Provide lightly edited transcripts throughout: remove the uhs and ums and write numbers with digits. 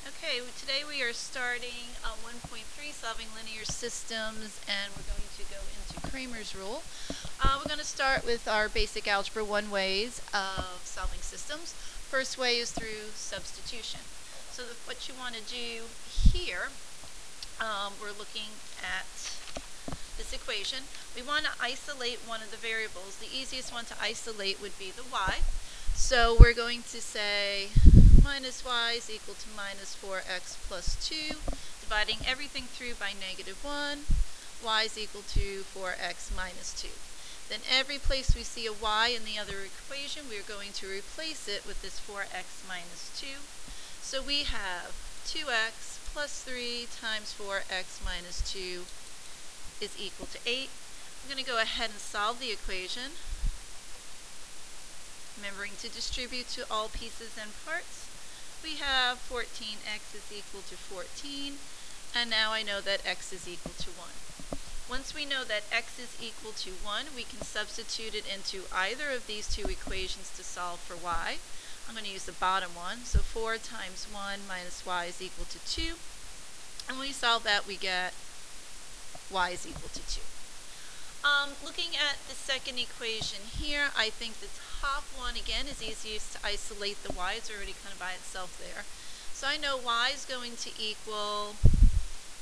Okay, today we are starting 1.3, solving linear systems, and we're going to go into Cramer's rule. We're going to start with our basic algebra 1 ways of solving systems. First way is through substitution. So what you want to do here, we're looking at this equation. We want to isolate one of the variables. The easiest one to isolate would be the y. So we're going to say minus y is equal to minus 4x plus 2, dividing everything through by negative 1, y is equal to 4x minus 2. Then every place we see a y in the other equation, we are going to replace it with this 4x minus 2. So we have 2x plus 3 times 4x minus 2 is equal to 8. I'm going to go ahead and solve the equation, remembering to distribute to all pieces and parts. We have 14x is equal to 14, and now I know that x is equal to 1. Once we know that x is equal to 1, we can substitute it into either of these two equations to solve for y. I'm going to use the bottom one, so 4 times 1 minus y is equal to 2, and when we solve that, we get y is equal to 2. Looking at the second equation here, I think the top one, again, is easiest to isolate the y. It's already kind of by itself there. So I know y is going to equal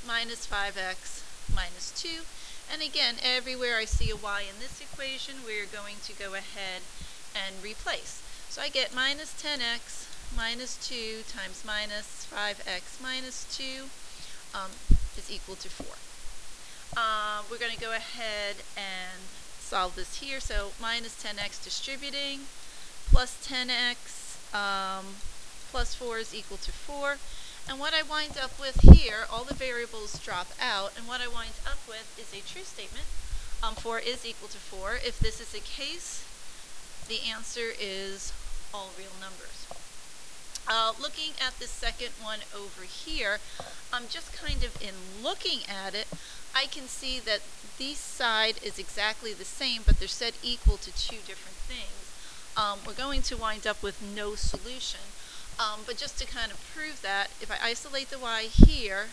minus 5x minus 2. And again, everywhere I see a y in this equation, we're going to go ahead and replace. So I get minus 10x minus 2 times minus 5x minus 2 is equal to 4. We're going to go ahead and solve this here. So minus 10x distributing, plus 10x plus 4 is equal to 4. And what I wind up with here, all the variables drop out, and what I wind up with is a true statement. 4 is equal to 4. If this is the case, the answer is all real numbers. Looking at the second one over here, just kind of in looking at it, I can see that this side is exactly the same, but they're said equal to two different things. We're going to wind up with no solution. But just to kind of prove that, if I isolate the y here,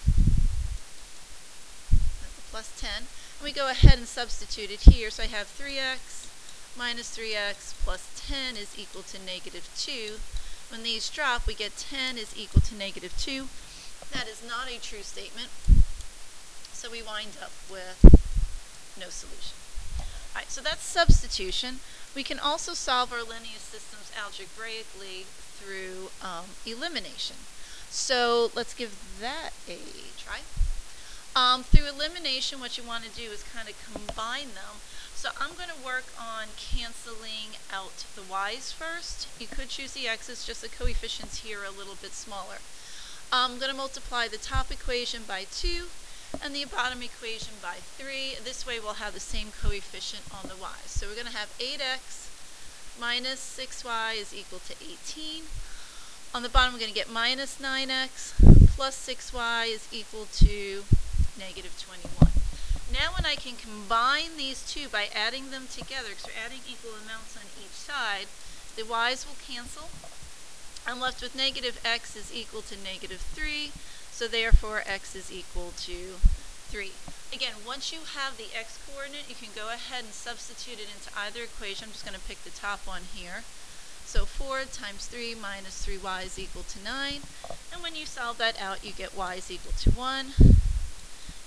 that's a plus 10, and we go ahead and substitute it here, so I have 3x minus 3x plus 10 is equal to negative 2. When these drop, we get 10 is equal to negative 2. That is not a true statement. So we wind up with no solution. All right, so that's substitution. We can also solve our linear systems algebraically through elimination. So let's give that a try. Through elimination, what you want to do is kind of combine them. So I'm going to work on canceling out the y's first. You could choose the x's, just the coefficients here are a little bit smaller. I'm going to multiply the top equation by 2 and the bottom equation by 3. This way we'll have the same coefficient on the y's. So we're going to have 8x minus 6y is equal to 18. On the bottom we're going to get minus 9x plus 6y is equal to negative 21. Now when I can combine these two by adding them together, because we're adding equal amounts on each side, the y's will cancel. I'm left with negative x is equal to negative 3. So therefore, x is equal to 3. Again, once you have the x coordinate, you can go ahead and substitute it into either equation. I'm just going to pick the top one here. So 4 times 3 minus 3y is equal to 9. And when you solve that out, you get y is equal to 1.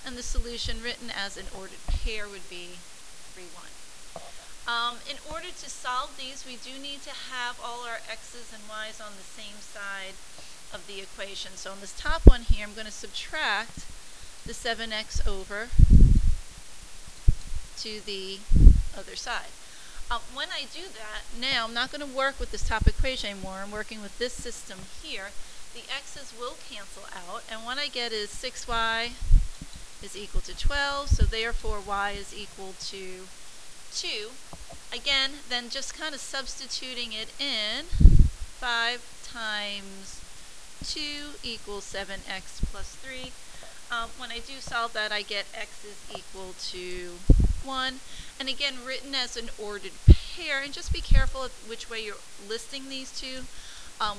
And the solution written as an ordered pair would be 3, 1. In order to solve these, we do need to have all our x's and y's on the same side of the equation. So on this top one here, I'm going to subtract the 7x over to the other side. When I do that, now I'm not going to work with this top equation anymore. I'm working with this system here. The x's will cancel out, and what I get is 6y is equal to 12, so therefore y is equal to 2. Again, then just kind of substituting it in, 5 times 2 equals 7x plus 3. When I do solve that, I get x is equal to 1. And again, written as an ordered pair. And just be careful of which way you're listing these two.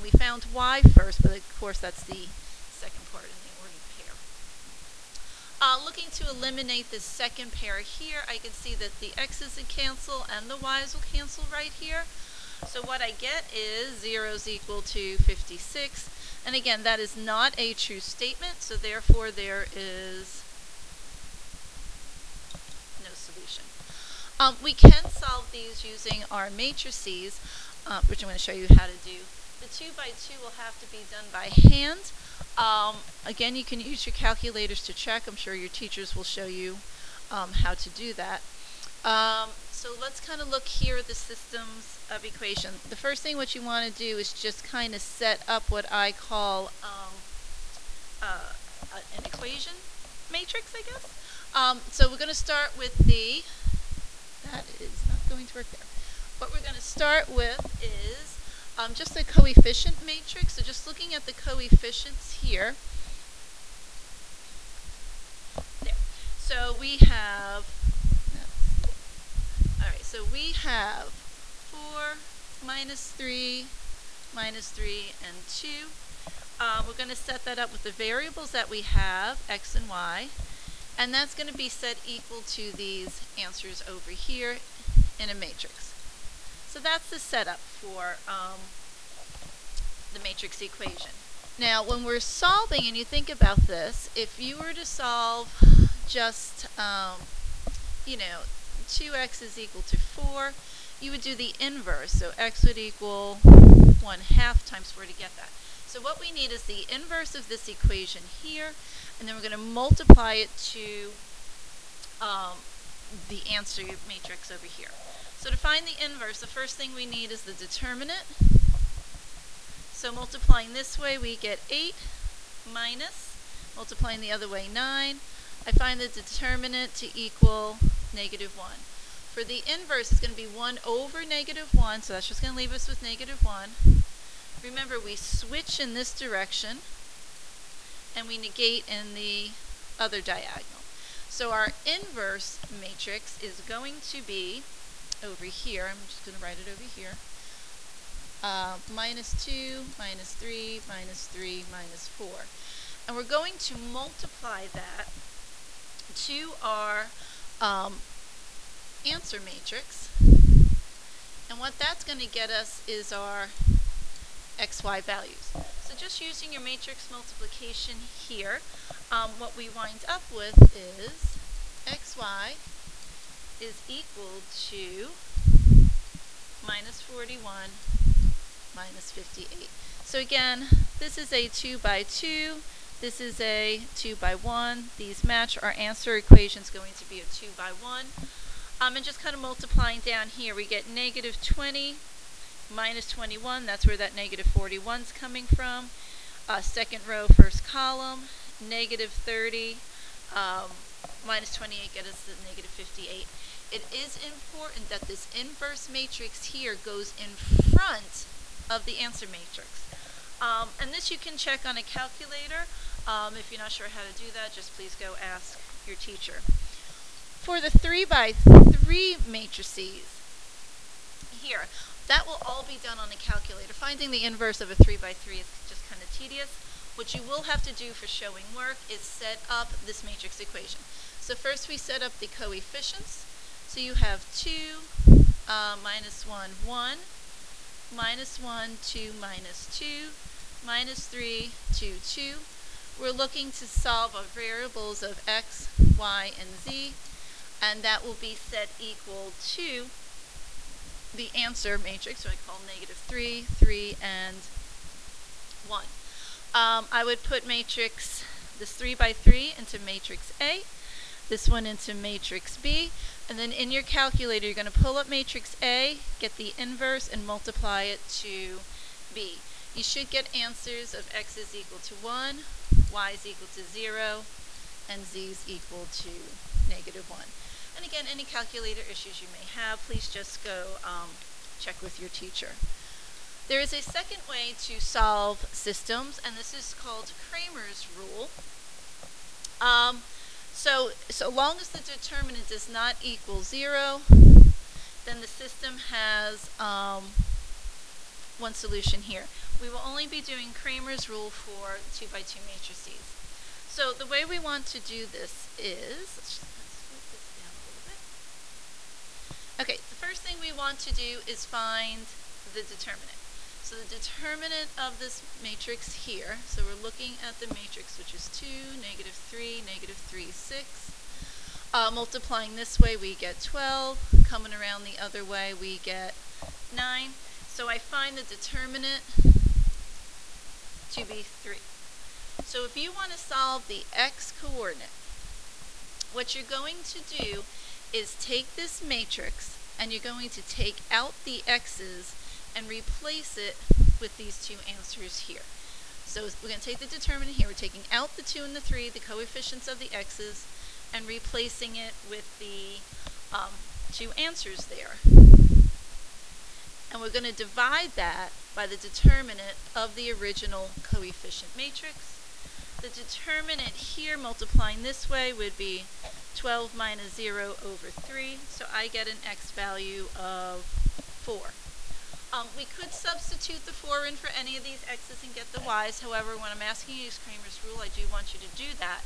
We found y first, but of course that's the second part in the ordered pair. Looking to eliminate this second pair here, I can see that the x's will cancel and the y's will cancel right here. So what I get is 0 is equal to 56. And again, that is not a true statement, so therefore there is no solution. We can solve these using our matrices, which I'm going to show you how to do. The 2 by 2 will have to be done by hand. Again, you can use your calculators to check. I'm sure your teachers will show you how to do that. So let's kind of look here at the systems of equation. The first thing what you want to do is just kind of set up what I call an equation matrix, I guess. So we're going to start with that is not going to work there. What we're going to start with is just a coefficient matrix. So just looking at the coefficients here. There. So we have, all right, so we have 4, -3, -3, and 2. We're going to set that up with the variables that we have, x and y, and that's going to be set equal to these answers over here in a matrix. So that's the setup for the matrix equation. Now, when we're solving, and you think about this, if you were to solve just, 2x is equal to 4, you would do the inverse. So x would equal 1/2 times 4 to get that. So what we need is the inverse of this equation here, and then we're going to multiply it to the answer matrix over here. So to find the inverse, the first thing we need is the determinant. So multiplying this way, we get 8 minus, multiplying the other way, 9. I find the determinant to equal -1. For the inverse, it's going to be 1 over -1, so that's just going to leave us with -1. Remember, we switch in this direction, and we negate in the other diagonal. So our inverse matrix is going to be over here. I'm just going to write it over here. -2, -3, -3, -4. And we're going to multiply that to our answer matrix. And what that's going to get us is our xy values. So just using your matrix multiplication here, what we wind up with is xy is equal to -41 -58. So again, this is a 2 by 2. This is a 2 by 1. These match. Our answer equation is going to be a 2 by 1. And just kind of multiplying down here, we get -20 -21. That's where that -41 is coming from. Second row, first column, -30 -28 get us the -58. It is important that this inverse matrix here goes in front of the answer matrix. And this you can check on a calculator. If you're not sure how to do that, just please go ask your teacher. For the 3 by 3 matrices here, that will all be done on a calculator. Finding the inverse of a 3 by 3 is just kind of tedious. What you will have to do for showing work is set up this matrix equation. So first we set up the coefficients. So you have 2, -1, 1, -1, 2, -2, -3, 2, 2. We're looking to solve our variables of x, y, and z, and that will be set equal to the answer matrix, so I call -3, 3, and 1. I would put this 3 by 3 into matrix A, this one into matrix B, and then in your calculator you're going to pull up matrix A, get the inverse, and multiply it to B. You should get answers of x is equal to 1, y is equal to 0, and z is equal to -1. And again, any calculator issues you may have, please just go check with your teacher. There is a second way to solve systems, and this is called Cramer's rule. So long as the determinant does not equal 0, then the system has one solution here. we will only be doing Cramer's rule for 2x2 matrices. So the way we want to do this is, let's move this down a little bit. Okay, the first thing we want to do is find the determinant. So the determinant of this matrix here, so we're looking at the matrix which is 2, -3, -3, 6. Multiplying this way we get 12, coming around the other way we get 9. So I find the determinant to be 3. So if you want to solve the x coordinate, what you're going to do is take this matrix and you're going to take out the x's and replace it with these two answers here. So we're going to take the determinant here, we're taking out the 2 and the 3, the coefficients of the x's, and replacing it with the two answers there. And we're going to divide that by the determinant of the original coefficient matrix. The determinant here multiplying this way would be 12 minus 0 over 3, so I get an x value of 4. We could substitute the 4 in for any of these x's and get the y's. However, when I'm asking you to use Cramer's rule, I do want you to do that.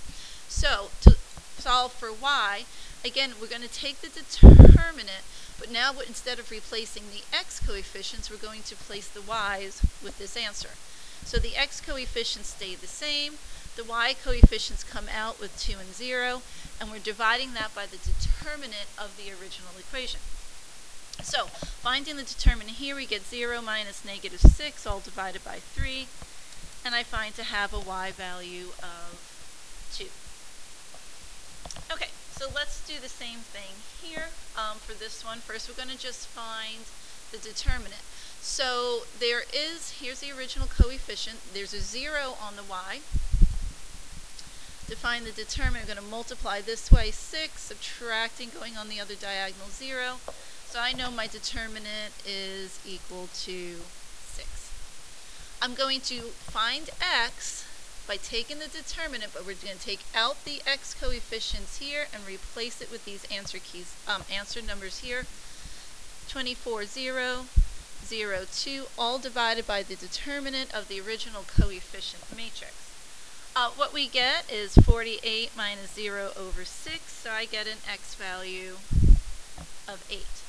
So to solve for y, again, we're going to take the determinant, but now instead of replacing the x coefficients, we're going to place the y's with this answer. So the x coefficients stay the same, the y coefficients come out with 2 and 0, and we're dividing that by the determinant of the original equation. So, finding the determinant here, we get 0 minus -6, all divided by 3, and I find to have a y value of 2. Okay, so let's do the same thing here for this one. First, we're going to just find the determinant. So, here's the original coefficient. There's a 0 on the y. To find the determinant, we're going to multiply this way 6, subtracting, going on the other diagonal 0. So I know my determinant is equal to 6. I'm going to find x by taking the determinant, but we're going to take out the x coefficients here and replace it with these answer numbers here. 24, 0, 0, 2, all divided by the determinant of the original coefficient matrix. What we get is 48 minus 0 over 6, so I get an x value of 8.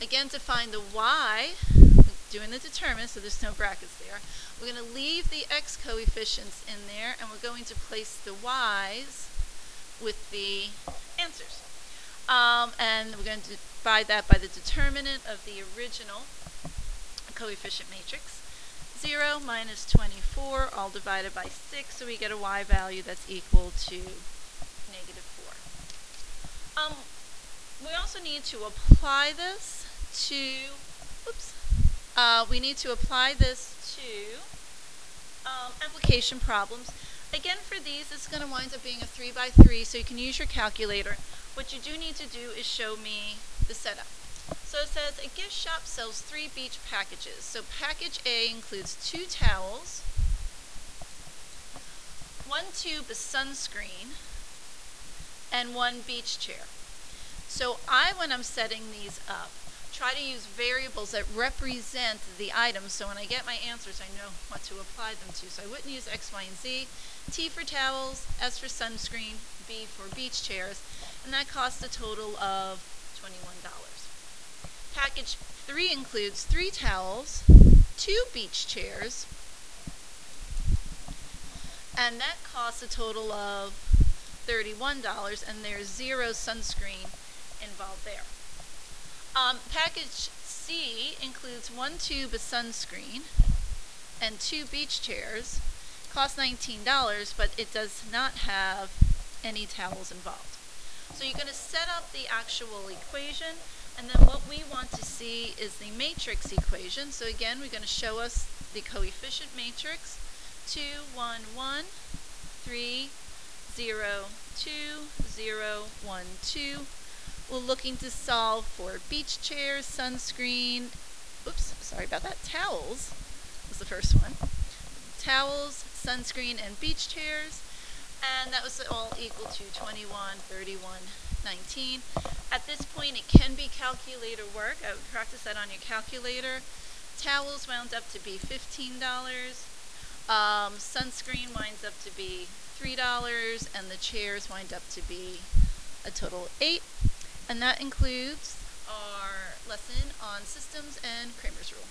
Again, to find the y, doing the determinant, so there's no brackets there, we're going to leave the x coefficients in there, and we're going to place the y's with the answers. And we're going to divide that by the determinant of the original coefficient matrix. 0 minus 24, all divided by 6, so we get a y value that's equal to -4. We also need to apply this to, application problems. Again, for these, it's going to wind up being a 3x3, so you can use your calculator. What you do need to do is show me the setup. So it says a gift shop sells 3 beach packages. So package A includes 2 towels, 1 tube of sunscreen, and 1 beach chair. So when I'm setting these up, try to use variables that represent the items, so when I get my answers, I know what to apply them to. So I wouldn't use X, Y, and Z. T for towels, S for sunscreen, B for beach chairs, and that costs a total of $21. Package 3 includes 3 towels, 2 beach chairs, and that costs a total of $31, and there's 0 sunscreen involved there. Package C includes 1 tube of sunscreen and 2 beach chairs. Costs $19, but it does not have any towels involved. So you're going to set up the actual equation, and then what we want to see is the matrix equation. So again, we're going to show us the coefficient matrix. 2, 1, 1, 3, 0, 2, 0, 1, 2. We're looking to solve for beach chairs, sunscreen, towels was the first one. Towels, sunscreen, and beach chairs. And that was all equal to 21, 31, 19. At this point, it can be calculator work. I would practice that on your calculator. towels wound up to be $15. Sunscreen winds up to be $3, and the chairs wind up to be a total of $8. And that includes our lesson on systems and Cramer's rule.